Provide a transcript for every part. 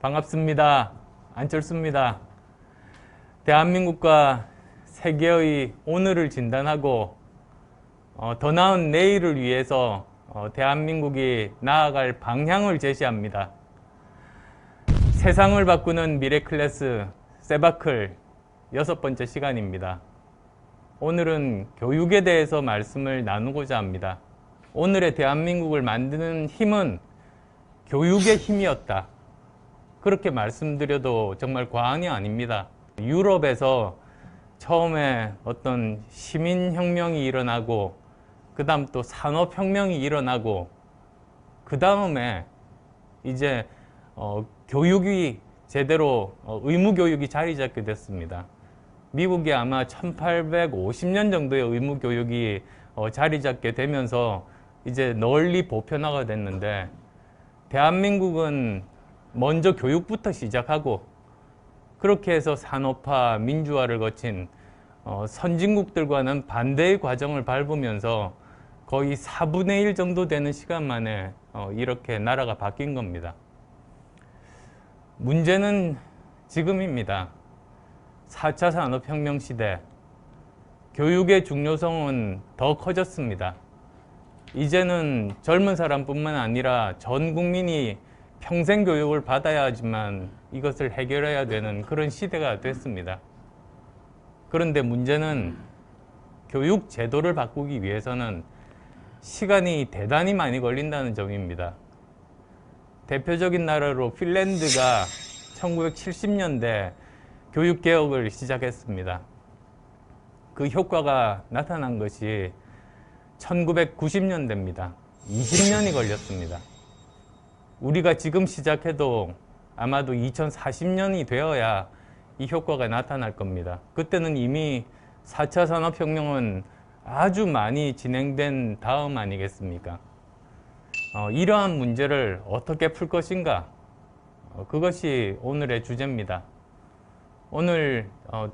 반갑습니다. 안철수입니다. 대한민국과 세계의 오늘을 진단하고 더 나은 내일을 위해서 대한민국이 나아갈 방향을 제시합니다. 세상을 바꾸는 미래클래스 세바클 6번째 시간입니다. 오늘은 교육에 대해서 말씀을 나누고자 합니다. 오늘의 대한민국을 만드는 힘은 교육의 힘이었다. 그렇게 말씀드려도 정말 과언이 아닙니다. 유럽에서 처음에 어떤 시민혁명이 일어나고 그 다음 또 산업혁명이 일어나고 그 다음에 이제 교육이 제대로 의무교육이 자리 잡게 됐습니다. 미국이 아마 1850년 정도의 의무교육이 자리 잡게 되면서 이제 널리 보편화가 됐는데 대한민국은 먼저 교육부터 시작하고 그렇게 해서 산업화, 민주화를 거친 선진국들과는 반대의 과정을 밟으면서 거의 4분의 1 정도 되는 시간 만에 이렇게 나라가 바뀐 겁니다. 문제는 지금입니다. 4차 산업혁명 시대, 교육의 중요성은 더 커졌습니다. 이제는 젊은 사람뿐만 아니라 전 국민이 평생 교육을 받아야 하지만 이것을 해결해야 되는 그런 시대가 됐습니다. 그런데 문제는 교육 제도를 바꾸기 위해서는 시간이 대단히 많이 걸린다는 점입니다. 대표적인 나라로 핀란드가 1970년대 교육개혁을 시작했습니다. 그 효과가 나타난 것이 1990년대입니다. 20년이 걸렸습니다. 우리가 지금 시작해도 아마도 2040년이 되어야 이 효과가 나타날 겁니다. 그때는 이미 4차 산업혁명은 아주 많이 진행된 다음 아니겠습니까? 이러한 문제를 어떻게 풀 것인가? 그것이 오늘의 주제입니다. 오늘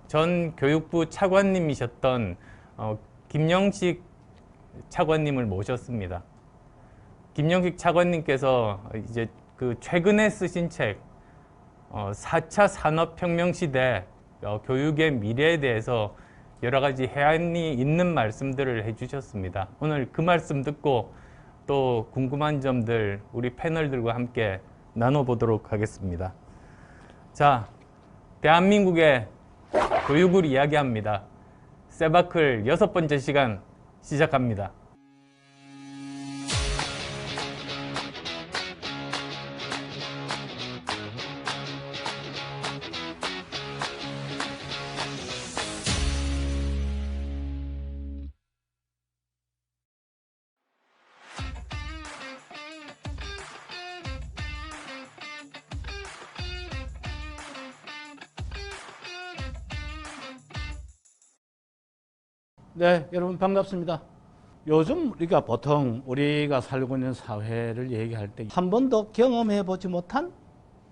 전 교육부 차관님이셨던 김영식 차관님을 모셨습니다. 김영식 차관님께서 이제 그 최근에 쓰신 책 4차 산업혁명 시대 교육의 미래에 대해서 여러 가지 해안이 있는 말씀들을 해주셨습니다. 오늘 그 말씀 듣고 또 궁금한 점들 우리 패널들과 함께 나눠보도록 하겠습니다. 자, 대한민국의 교육을 이야기합니다. 세바클 6번째 시간 시작합니다. 네, 여러분 반갑습니다. 요즘 우리가 보통 우리가 살고 있는 사회를 얘기할 때 한 번도 경험해 보지 못한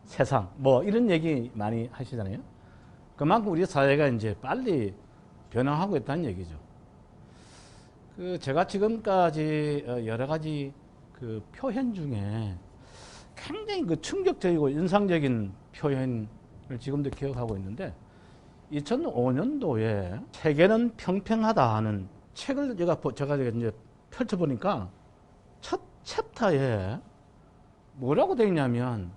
세상 뭐 이런 얘기 많이 하시잖아요. 그만큼 우리 사회가 이제 빨리 변화하고 있다는 얘기죠. 제가 지금까지 여러 가지 그 표현 중에 굉장히 그 충격적이고 인상적인 표현을 지금도 기억하고 있는데 2005년도에 세계는 평평하다 하는 책을 제가 이제 펼쳐보니까 첫 챕터에 뭐라고 되어 있냐면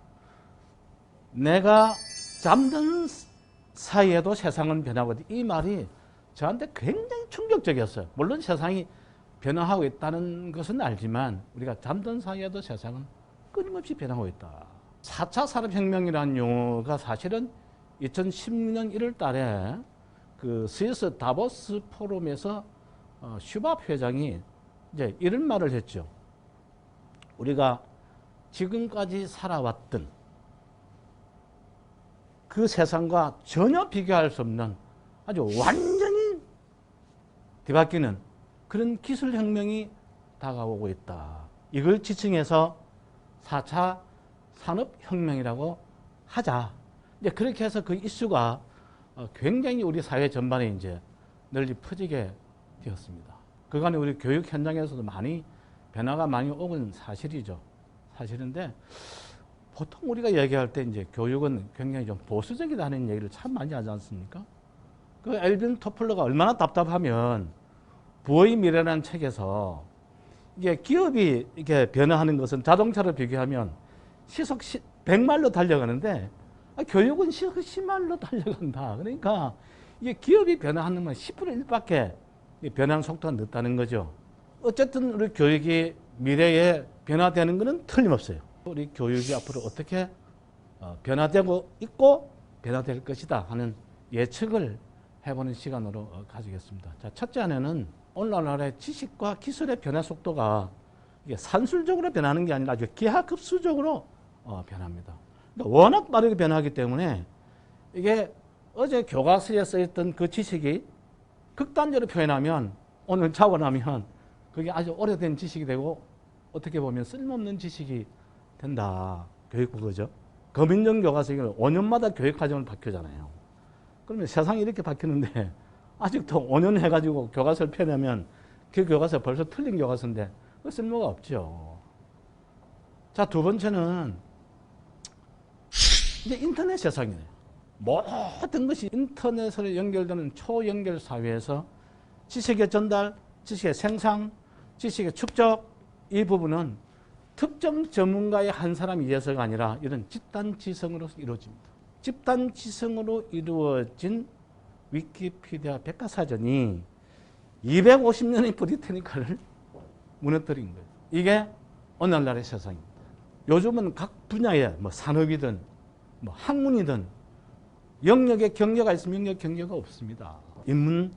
내가 잠든 사이에도 세상은 변하고 있다. 이 말이 저한테 굉장히 충격적이었어요. 물론 세상이 변화하고 있다는 것은 알지만 우리가 잠든 사이에도 세상은 끊임없이 변하고 있다. 4차 산업혁명이라는 용어가 사실은 2016년 1월 달에 그 스위스 다보스 포럼에서 슈밥 회장이 이제 이런 말을 했죠. 우리가 지금까지 살아왔던 그 세상과 전혀 비교할 수 없는 아주 완전히 뒤바뀌는 그런 기술혁명이 다가오고 있다. 이걸 지칭해서 4차 산업혁명이라고 하자. 이제 그렇게 해서 그 이슈가 굉장히 우리 사회 전반에 이제 널리 퍼지게 되었습니다. 그간에 우리 교육 현장에서도 많이 변화가 많이 오는 사실이죠. 사실인데 보통 우리가 얘기할 때 이제 교육은 굉장히 좀 보수적이라는 얘기를 참 많이 하지 않습니까? 그 엘빈 토플러가 얼마나 답답하면 부의 미래라는 책에서 이게 기업이 이렇게 변화하는 것은 자동차로 비교하면 시속 100마일로 달려가는데 교육은 시속 10마일로 달려간다. 그러니까 이게 기업이 변화하는 건 10분의 1밖에 변화하는 속도가 늦다는 거죠. 어쨌든 우리 교육이 미래에 변화되는 것은 틀림없어요. 우리 교육이 앞으로 어떻게 변화되고 있고 변화될 것이다 하는 예측을 해보는 시간으로 가지겠습니다. 자, 첫째 하나는 오늘날의 지식과 기술의 변화 속도가 이게 산술적으로 변하는 게 아니라 아주 기하급수적으로 변합니다. 그러니까 워낙 빠르게 변하기 때문에 이게 어제 교과서에 써있던 그 지식이 극단적으로 표현하면 오늘 자고 나면 그게 아주 오래된 지식이 되고 어떻게 보면 쓸모없는 지식이 된다. 교육부거죠. 검인정 교과서는 5년마다 교육과정을 바뀌잖아요. 그러면 세상이 이렇게 바뀌는데 아직도 5년 해가지고 교과서를 펴내면 그 교과서 벌써 틀린 교과서인데 그 쓸모가 없죠. 자, 두 번째는 이제 인터넷 세상이네요. 모든 것이 인터넷으로 연결되는 초연결 사회에서 지식의 전달, 지식의 생산, 지식의 축적 이 부분은 특정 전문가의 한 사람이 이해서가 아니라 이런 집단지성으로 이루어집니다. 집단지성으로 이루어진 위키피디아 백과사전이 250년의 브리테니카를 무너뜨린 거예요. 이게 오늘날의 세상입니다. 요즘은 각 분야에 뭐 산업이든 뭐 학문이든 영역에 경계가 있으면 영역 경계가 없습니다. 인문,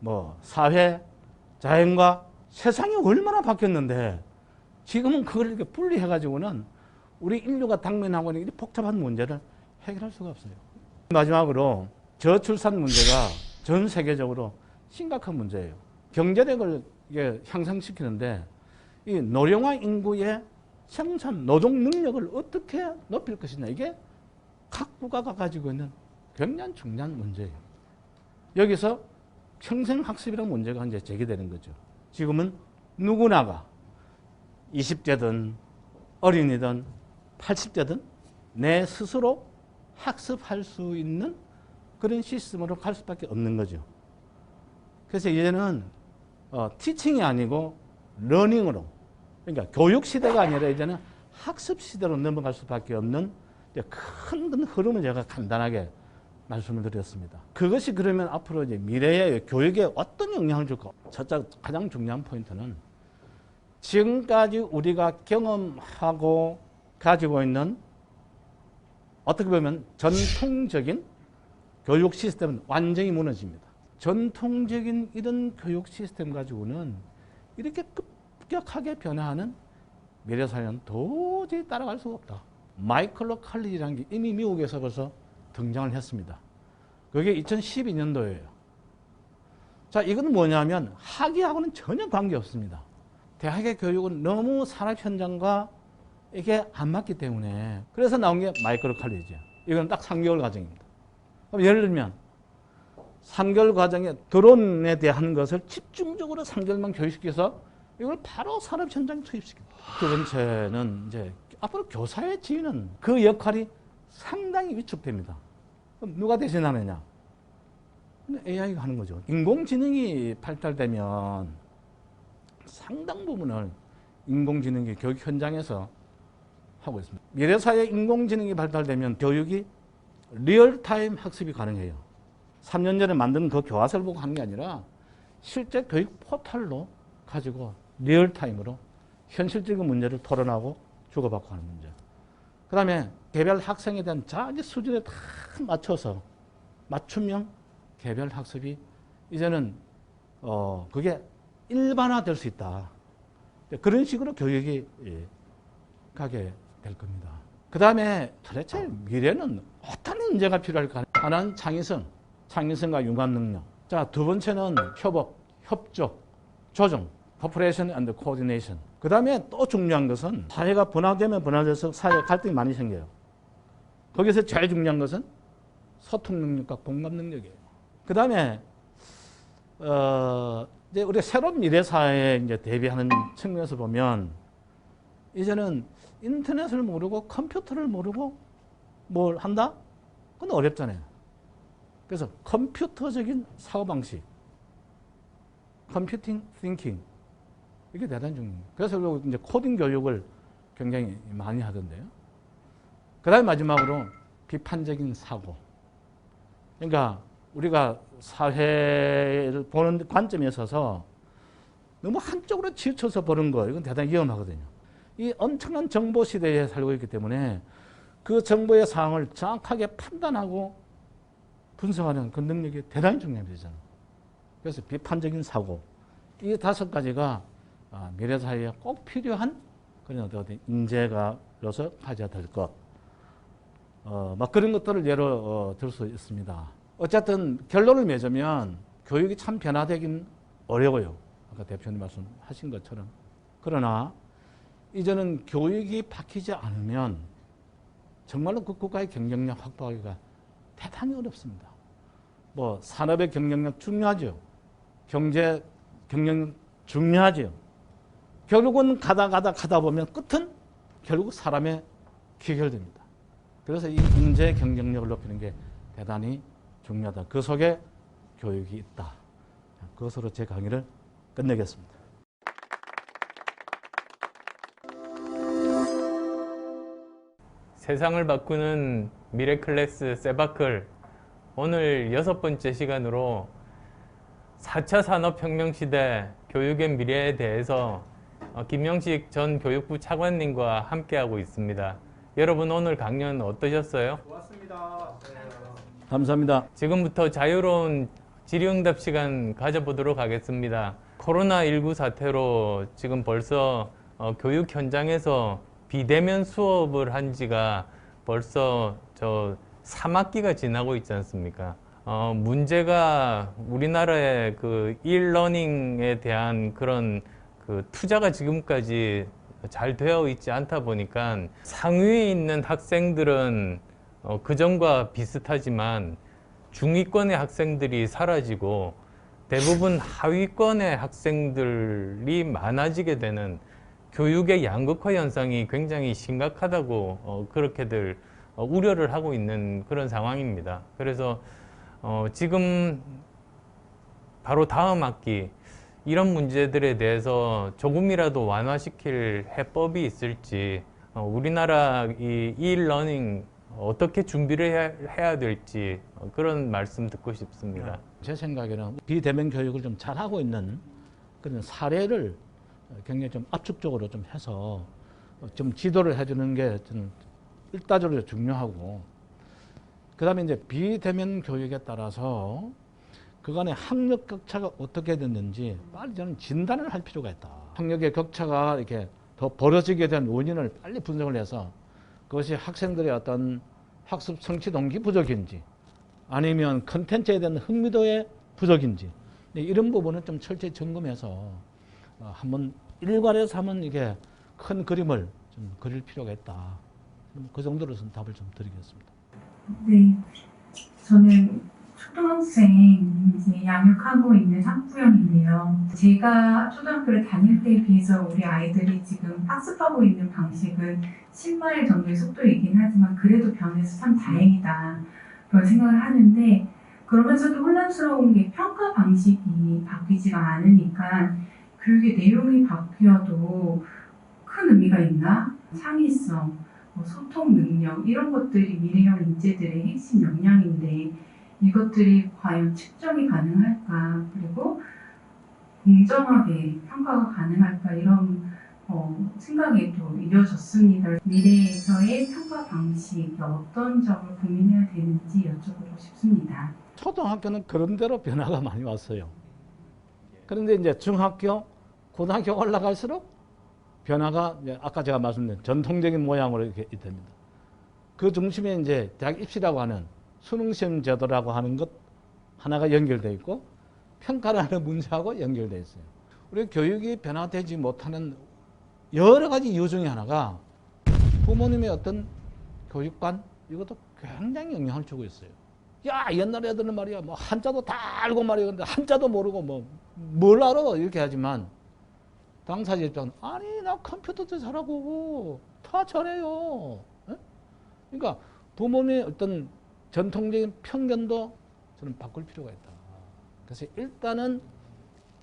뭐 사회, 자연과 세상이 얼마나 바뀌었는데 지금은 그걸 이렇게 분리해가지고는 우리 인류가 당면하고 있는 이 복잡한 문제를 해결할 수가 없어요. 마지막으로 저출산 문제가 전 세계적으로 심각한 문제예요. 경제력을 이게 향상시키는데 이 노령화 인구의 생산 노동 능력을 어떻게 높일 것이냐 이게 각 국가가 가지고 있는 굉장히 중요한 문제예요. 여기서 평생학습이라는 문제가 이제 제기되는 거죠. 지금은 누구나가 20대든 어린이든 80대든 내 스스로 학습할 수 있는 그런 시스템으로 갈 수밖에 없는 거죠. 그래서 이제는 티칭이 아니고 러닝으로 그러니까 교육 시대가 아니라 이제는 학습 시대로 넘어갈 수밖에 없는 큰 흐름을 제가 간단하게 말씀을 드렸습니다. 그것이 그러면 앞으로 이제 미래의 교육에 어떤 영향을 줄까? 첫째 가장 중요한 포인트는 지금까지 우리가 경험하고 가지고 있는 어떻게 보면 전통적인 교육 시스템은 완전히 무너집니다. 전통적인 이런 교육 시스템 가지고는 이렇게 급격하게 변화하는 미래사회는 도저히 따라갈 수가 없다. 마이클로 칼리지라는 게 이미 미국에서 벌써 등장을 했습니다. 그게 2012년도예요. 자, 이건 뭐냐면 학위하고는 전혀 관계없습니다. 대학의 교육은 너무 산업 현장과 이게 안 맞기 때문에 그래서 나온 게 마이크로 칼리지예요. 이건 딱 3개월 과정입니다. 그럼 예를 들면 3개월 과정에 드론에 대한 것을 집중적으로 3개월만 교육시켜서 이걸 바로 산업 현장에 투입시킵니다. 두 번째는 이제 앞으로 교사의 지위는 그 역할이 상당히 위축됩니다. 그럼 누가 대신하느냐? AI가 하는 거죠. 인공지능이 발달되면 상당 부분을 인공지능이 교육 현장에서 하고 있습니다. 미래사회 인공지능이 발달되면 교육이 리얼타임 학습이 가능해요. 3년 전에 만든 그 교과서를 보고 하는 게 아니라 실제 교육 포털로 가지고 리얼타임으로 현실적인 문제를 토론하고 주고받고 하는 문제. 그 다음에 개별 학생에 대한 자기 수준에 다 맞춰서 맞춤형 개별 학습이 이제는 그게 일반화될 수 있다. 그런 식으로 교육이 가게 될 겁니다. 그 다음에 도대체 미래는 어떤 인재가 필요할까? 하나는 창의성과 융합 능력. 자, 두 번째는 협업, 협조, 조정, Cooperation and Coordination. 그 다음에 또 중요한 것은 사회가 분화되면 분화돼서 사회 갈등이 많이 생겨요. 거기서 제일 중요한 것은 소통 능력과 공감 능력이에요. 그 다음에 이제 우리 새로운 미래 사회에 이제 대비하는 측면에서 보면 이제는 인터넷을 모르고 컴퓨터를 모르고 뭘 한다? 그건 어렵잖아요. 그래서 컴퓨터적인 사고방식, 컴퓨팅 띵킹, 이게 대단히 중요해요. 그래서 이제 코딩 교육을 굉장히 많이 하던데요. 그 다음에 마지막으로 비판적인 사고. 그러니까 우리가 사회를 보는 관점에 있어서 너무 한쪽으로 치우쳐서 보는 거, 이건 대단히 위험하거든요. 이 엄청난 정보 시대에 살고 있기 때문에 그 정보의 상황을 정확하게 판단하고 분석하는 그 능력이 대단히 중요합니다. 그래서 비판적인 사고, 이 5가지가 미래 사회에 꼭 필요한 그런 어떤 인재가로서 가져야 될 것. 막 그런 것들을 예로 들 수 있습니다. 어쨌든 결론을 맺으면 교육이 참 변화되긴 어려워요. 아까 대표님 말씀하신 것처럼. 그러나 이제는 교육이 바뀌지 않으면 정말로 그 국가의 경쟁력 확보하기가 대단히 어렵습니다. 뭐 산업의 경쟁력 중요하죠. 경제 경쟁력 중요하죠. 결국은 가다 보면 끝은 결국 사람에 귀결됩니다. 그래서 이 인재 경쟁력을 높이는 게 대단히 중요하다. 그 속에 교육이 있다. 그것으로 제 강의를 끝내겠습니다. 세상을 바꾸는 미래클래스 세바클, 오늘 6번째 시간으로 4차 산업혁명 시대 교육의 미래에 대해서 김영식 전 교육부 차관님과 함께하고 있습니다. 여러분 오늘 강연 어떠셨어요? 좋았습니다. 감사합니다. 지금부터 자유로운 질의응답 시간 가져보도록 하겠습니다. 코로나19 사태로 지금 벌써 교육 현장에서 비대면 수업을 한 지가 벌써 3학기가 지나고 있지 않습니까? 문제가 우리나라의 그 일러닝에 대한 그런 그 투자가 지금까지 잘 되어 있지 않다 보니까 상위에 있는 학생들은 그전과 비슷하지만 중위권의 학생들이 사라지고 대부분 하위권의 학생들이 많아지게 되는 교육의 양극화 현상이 굉장히 심각하다고 그렇게들 우려를 하고 있는 그런 상황입니다. 그래서 지금 바로 다음 학기 이런 문제들에 대해서 조금이라도 완화시킬 해법이 있을지, 우리나라 이 e-learning 어떻게 준비를 해야 될지 그런 말씀 듣고 싶습니다. 제 생각에는 비대면 교육을 좀 잘하고 있는 그런 사례를 굉장히 좀 압축적으로 좀 해서 좀 지도를 해주는 게 저는 일차적으로 중요하고, 그 다음에 이제 비대면 교육에 따라서 그간의 학력 격차가 어떻게 됐는지 빨리 저는 진단을 할 필요가 있다. 학력의 격차가 이렇게 더 벌어지게 된 원인을 빨리 분석을 해서 그것이 학생들의 어떤 학습 성취 동기 부족인지 아니면 컨텐츠에 대한 흥미도의 부족인지 이런 부분은 좀 철저히 점검해서 한번 일괄해서 한번 이게 큰 그림을 좀 그릴 필요가 있다. 그 정도로 답을 좀 드리겠습니다. 네, 저는 초등학생 이제 양육하고 있는 학부형인데요. 제가 초등학교를 다닐 때에 비해서 우리 아이들이 지금 학습하고 있는 방식은 10마일 정도의 속도이긴 하지만 그래도 변해서 참 다행이다 그런 생각을 하는데, 그러면서도 혼란스러운 게 평가 방식이 바뀌지가 않으니까 교육의 내용이 바뀌어도 큰 의미가 있나? 창의성, 소통 능력 이런 것들이 미래형 인재들의 핵심 역량인데 이것들이 과연 측정이 가능할까, 그리고 공정하게 평가가 가능할까, 이런 생각이 또 이어졌습니다. 미래에서의 평가 방식이 어떤 점을 고민해야 되는지 여쭤보고 싶습니다. 초등학교는 그런 대로 변화가 많이 왔어요. 그런데 이제 중학교, 고등학교 올라갈수록 변화가 이제 아까 제가 말씀드린 전통적인 모양으로 이렇게 됩니다. 그 중심에 이제 대학 입시라고 하는 수능시험 제도라고 하는 것 하나가 연결되어 있고 평가라는 문제하고 연결되어 있어요. 우리 교육이 변화되지 못하는 여러 가지 이유 중에 하나가 부모님의 어떤 교육관, 이것도 굉장히 영향을 주고 있어요. 야, 옛날 애들은 말이야, 뭐 한자도 다 알고 말이야. 근데 한자도 모르고 뭘 알아? 이렇게 하지만 당사자 입장은 아니, 나 컴퓨터도 잘하고 다 저래요. 예? 그러니까 부모님의 어떤 전통적인 편견도 저는 바꿀 필요가 있다. 그래서 일단은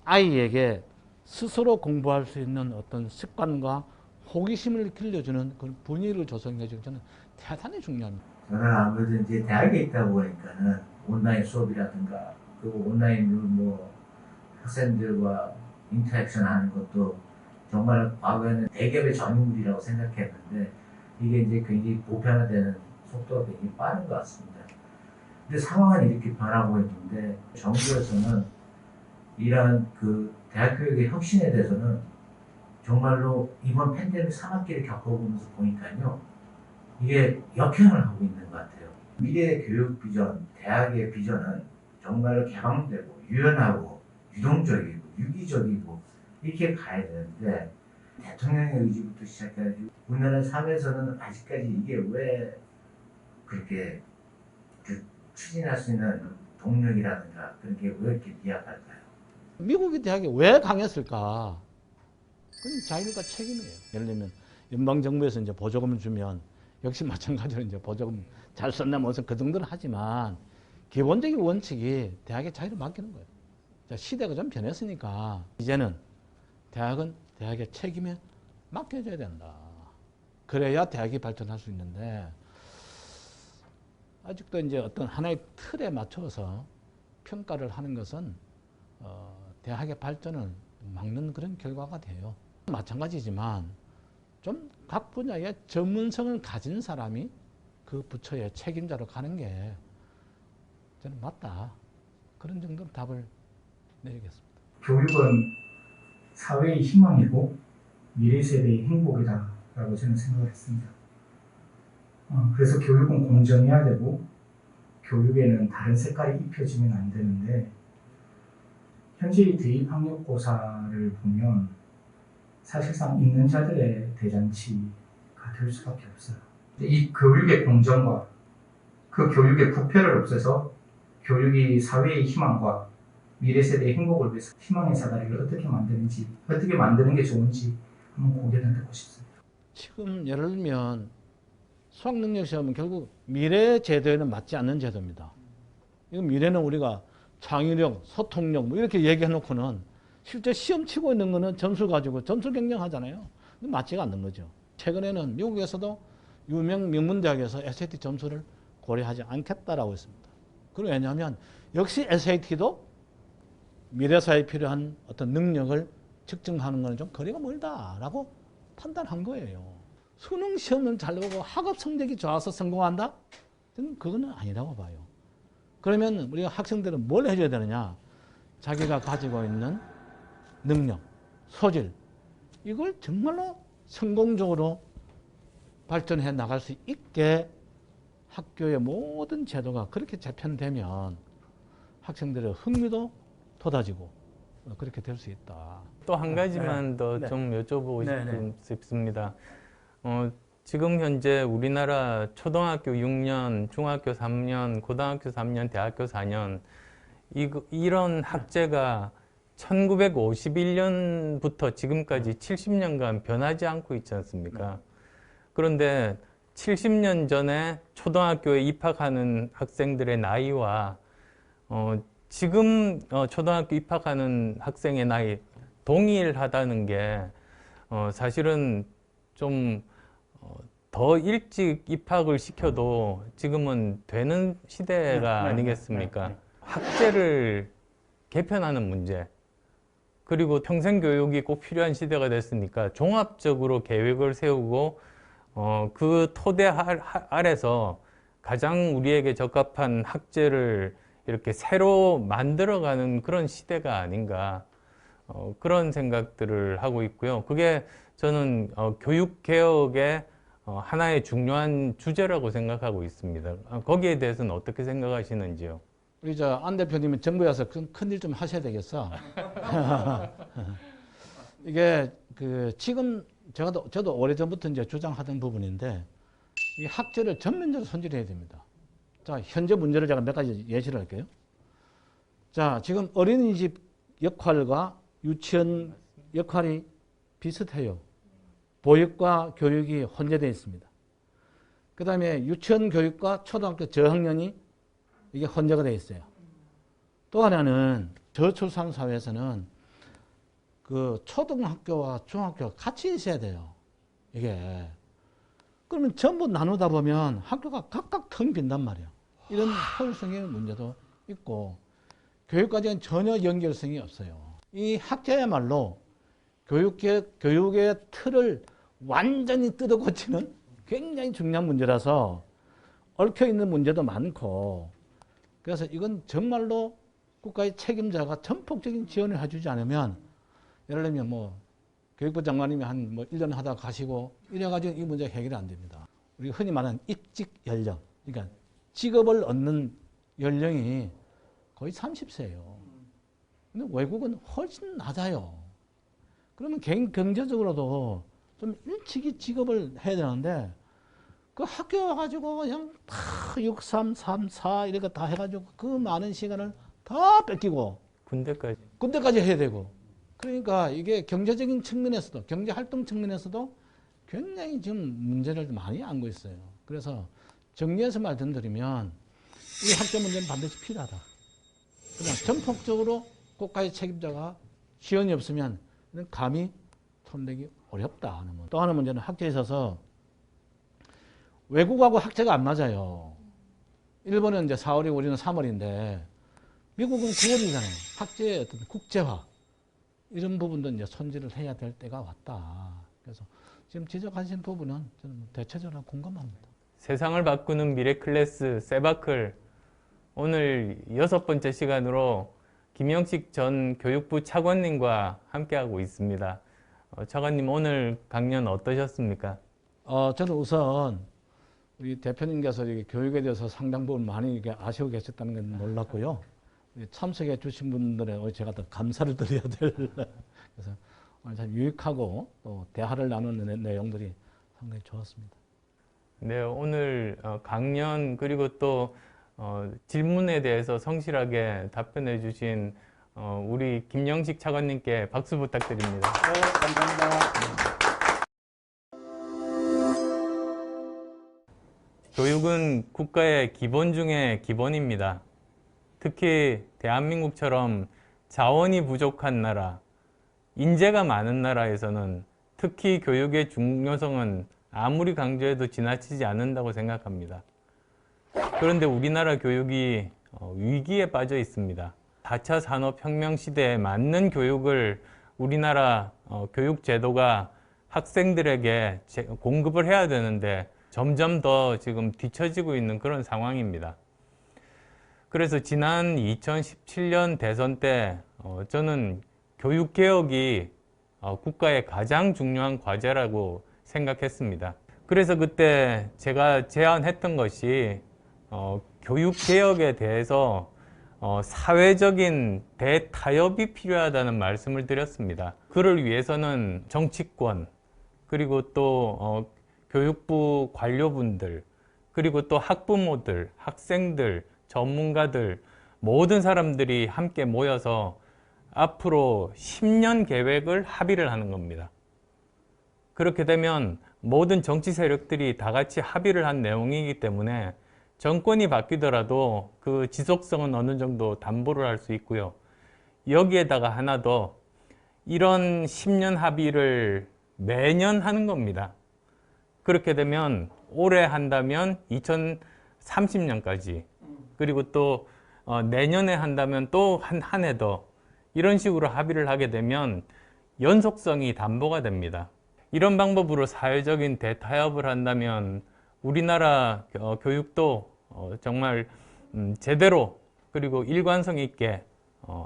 아이에게 스스로 공부할 수 있는 어떤 습관과 호기심을 길러주는 그런 분위기를 조성해 주는 저는 대단히 중요합니다. 저는 아무래도 이제 대학에 있다 보니까는 온라인 수업이라든가 그리고 온라인으로 뭐 학생들과 인터랙션 하는 것도 정말 과거에는 대기업의 전유물이라고 생각했는데 이게 이제 굉장히 보편화되는 속도가 굉장히 빠른 것 같습니다. 근데 상황은 이렇게 변하고 있는데 정부에서는 이러한 그 대학 교육의 혁신에 대해서는 정말로 이번 팬데믹 3학기를 겪어보면서 보니까요. 이게 역행을 하고 있는 것 같아요. 미래의 교육 비전, 대학의 비전은 정말로 개방되고 유연하고 유동적이고 유기적이고 이렇게 가야 되는데 대통령의 의지부터 시작해가지고 우리나라 사회에서는 아직까지 이게 왜 그렇게 추진할 수 있는 동력이라든가 그런 게 왜 이렇게 미약할까요? 미국의 대학이 왜 강했을까? 그건 자율과 책임이에요. 예를 들면 연방정부에서 이제 보조금을 주면 역시 마찬가지로 이제 보조금 잘 썼나 무슨 그 정도는 하지만 기본적인 원칙이 대학에 자유를 맡기는 거예요. 자, 시대가 좀 변했으니까 이제는 대학은 대학의 책임에 맡겨줘야 된다. 그래야 대학이 발전할 수 있는데 아직도 이제 어떤 하나의 틀에 맞춰서 평가를 하는 것은 대학의 발전을 막는 그런 결과가 돼요. 마찬가지지만 좀 각 분야의 전문성을 가진 사람이 그 부처의 책임자로 가는 게 저는 맞다. 그런 정도로 답을 내리겠습니다. 교육은 사회의 희망이고 미래 세대의 행복이다라고 저는 생각을 했습니다. 그래서 교육은 공정해야 되고 교육에는 다른 색깔이 입혀지면 안 되는데 현재의 대입학력고사를 보면 사실상 있는 자들의 대잔치가 될 수밖에 없어요. 이 교육의 공정과 그 교육의 부패를 없애서 교육이 사회의 희망과 미래 세대의 행복을 위해서 희망의 사다리를 어떻게 만드는지, 어떻게 만드는 게 좋은지 한번 고개를 듣고 싶습니다. 지금 예를 들면 수학능력 시험은 결국 미래 제도에는 맞지 않는 제도입니다. 이거 미래는 우리가 창의력, 소통력 뭐 이렇게 얘기해 놓고는 실제 시험 치고 있는 거는 점수 가지고 점수 경쟁하잖아요. 근데 맞지가 않는 거죠. 최근에는 미국에서도 유명 명문대학에서 SAT 점수를 고려하지 않겠다라고 했습니다. 그리고 왜냐하면 역시 SAT도 미래사회에 필요한 어떤 능력을 측정하는 것은 좀 거리가 멀다라고 판단한 거예요. 수능 시험을 잘 보고 학업 성적이 좋아서 성공한다? 저는 그거는 아니라고 봐요. 그러면 우리가 학생들은 뭘 해줘야 되느냐? 자기가 가지고 있는 능력, 소질, 이걸 정말로 성공적으로 발전해 나갈 수 있게 학교의 모든 제도가 그렇게 재편되면 학생들의 흥미도 돋아지고 그렇게 될 수 있다. 또 한 가지만 네. 더 네. 좀 여쭤보고 네. 싶습니다. 지금 현재 우리나라 초등학교 6년, 중학교 3년, 고등학교 3년, 대학교 4년 이런 학제가 1951년부터 지금까지 70년간 변하지 않고 있지 않습니까? 그런데 70년 전에 초등학교에 입학하는 학생들의 나이와 지금 초등학교 입학하는 학생의 나이 동일하다는 게 사실은 좀 더 일찍 입학을 시켜도 지금은 되는 시대가 아니겠습니까? 학제를 개편하는 문제, 그리고 평생교육이 꼭 필요한 시대가 됐으니까 종합적으로 계획을 세우고 그 토대 아래서 가장 우리에게 적합한 학제를 이렇게 새로 만들어가는 그런 시대가 아닌가, 그런 생각들을 하고 있고요. 그게 저는 교육개혁의 하나의 중요한 주제라고 생각하고 있습니다. 거기에 대해서는 어떻게 생각하시는지요? 우리 안 대표님은 정부에 와서 큰일 좀 하셔야 되겠어. 이게 지금 저도 오래전부터 이제 주장하던 부분인데 이 학제를 전면적으로 손질해야 됩니다. 자, 현재 문제를 제가 몇 가지 예시를 할게요. 자, 지금 어린이집 역할과 유치원 역할이 비슷해요. 보육과 교육이 혼재되어 있습니다. 그 다음에 유치원 교육과 초등학교 저학년이 이게 혼재가 되어 있어요. 또 하나는 저출산 사회에서는 그 초등학교와 중학교가 같이 있어야 돼요. 이게. 그러면 전부 나누다 보면 학교가 각각 텅 빈단 말이에요. 이런 효율성의 문제도 있고 교육과정은 전혀 연결성이 없어요. 이 학교야말로 교육의 틀을 완전히 뜯어 고치는 굉장히 중요한 문제라서 얽혀있는 문제도 많고 그래서 이건 정말로 국가의 책임자가 전폭적인 지원을 해주지 않으면 예를 들면 뭐 교육부 장관님이 한 뭐 1년 하다 가시고 이래가지고 이 문제가 해결이 안 됩니다. 우리가 흔히 말하는 입직 연령, 그러니까 직업을 얻는 연령이 거의 30세예요. 근데 외국은 훨씬 낮아요. 그러면 경제적으로도 좀 일찍이 직업을 해야 되는데 그 학교 와가지고 그냥 다 6, 3, 3, 4 이렇게 다 해가지고 그 많은 시간을 다 뺏기고 군대까지 해야 되고 그러니까 이게 경제적인 측면에서도 경제활동 측면에서도 굉장히 지금 문제를 많이 안고 있어요. 그래서 정리해서 말씀드리면 이 학교 문제는 반드시 필요하다. 그냥 전폭적으로 국가의 책임자가 지원이 없으면 감히 손대기 어렵다 하는 문. 또 하나 문제는 학제에 있어서 외국하고 학제가 안 맞아요. 일본은 이제 4월이고 우리는 3월인데 미국은 9월이잖아요. 학제의 어떤 국제화 이런 부분도 이제 손질을 해야 될 때가 왔다. 그래서 지금 지적하신 부분은 저는 대체적으로 공감합니다. 세상을 바꾸는 미래클래스 세바클 오늘 6번째 시간으로 김영식 전 교육부 차관님과 함께하고 있습니다. 차관님 오늘 강연 어떠셨습니까? 저는 우선 우리 대표님께서 교육에 대해서 상당 부분 많이 이렇게 아시고 계셨다는 건 몰랐고요. 참석해 주신 분들에 제가 더 감사를 드려야 될 그래서 오늘 참 유익하고 또 대화를 나누는 내용들이 상당히 좋았습니다. 네, 오늘 강연 그리고 또 질문에 대해서 성실하게 답변해 주신 우리 김영식 차관님께 박수 부탁드립니다. 감사합니다. 교육은 국가의 기본 중에 기본입니다. 특히 대한민국처럼 자원이 부족한 나라, 인재가 많은 나라에서는 특히 교육의 중요성은 아무리 강조해도 지나치지 않는다고 생각합니다. 그런데 우리나라 교육이 위기에 빠져 있습니다. 4차 산업혁명 시대에 맞는 교육을 우리나라 교육제도가 학생들에게 공급을 해야 되는데 점점 더 지금 뒤처지고 있는 그런 상황입니다. 그래서 지난 2017년 대선 때 저는 교육개혁이 국가의 가장 중요한 과제라고 생각했습니다. 그래서 그때 제가 제안했던 것이 교육개혁에 대해서 사회적인 대타협이 필요하다는 말씀을 드렸습니다. 그를 위해서는 정치권, 그리고 또 교육부 관료분들, 그리고 또 학부모들, 학생들, 전문가들, 모든 사람들이 함께 모여서 앞으로 10년 계획을 합의를 하는 겁니다. 그렇게 되면 모든 정치 세력들이 다 같이 합의를 한 내용이기 때문에 정권이 바뀌더라도 그 지속성은 어느 정도 담보를 할 수 있고요. 여기에다가 하나 더, 이런 10년 합의를 매년 하는 겁니다. 그렇게 되면 올해 한다면 2030년까지, 그리고 또 내년에 한다면 또 한 해 더, 이런 식으로 합의를 하게 되면 연속성이 담보가 됩니다. 이런 방법으로 사회적인 대타협을 한다면 우리나라 교육도 정말 제대로 그리고 일관성 있게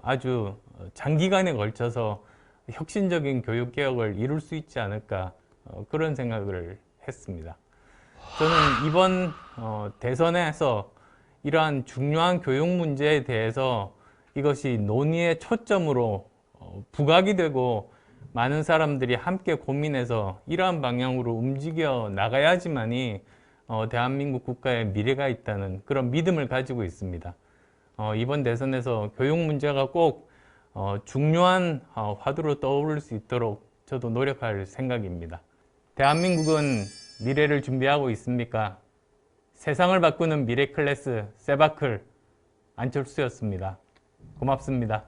아주 장기간에 걸쳐서 혁신적인 교육개혁을 이룰 수 있지 않을까, 그런 생각을 했습니다. 저는 이번 대선에서 이러한 중요한 교육 문제에 대해서 이것이 논의의 초점으로 부각이 되고 많은 사람들이 함께 고민해서 이러한 방향으로 움직여 나가야지만이 대한민국 국가의 미래가 있다는 그런 믿음을 가지고 있습니다. 이번 대선에서 교육 문제가 꼭 중요한 화두로 떠오를 수 있도록 저도 노력할 생각입니다. 대한민국은 미래를 준비하고 있습니까? 세상을 바꾸는 미래 클래스 세바클 안철수였습니다. 고맙습니다.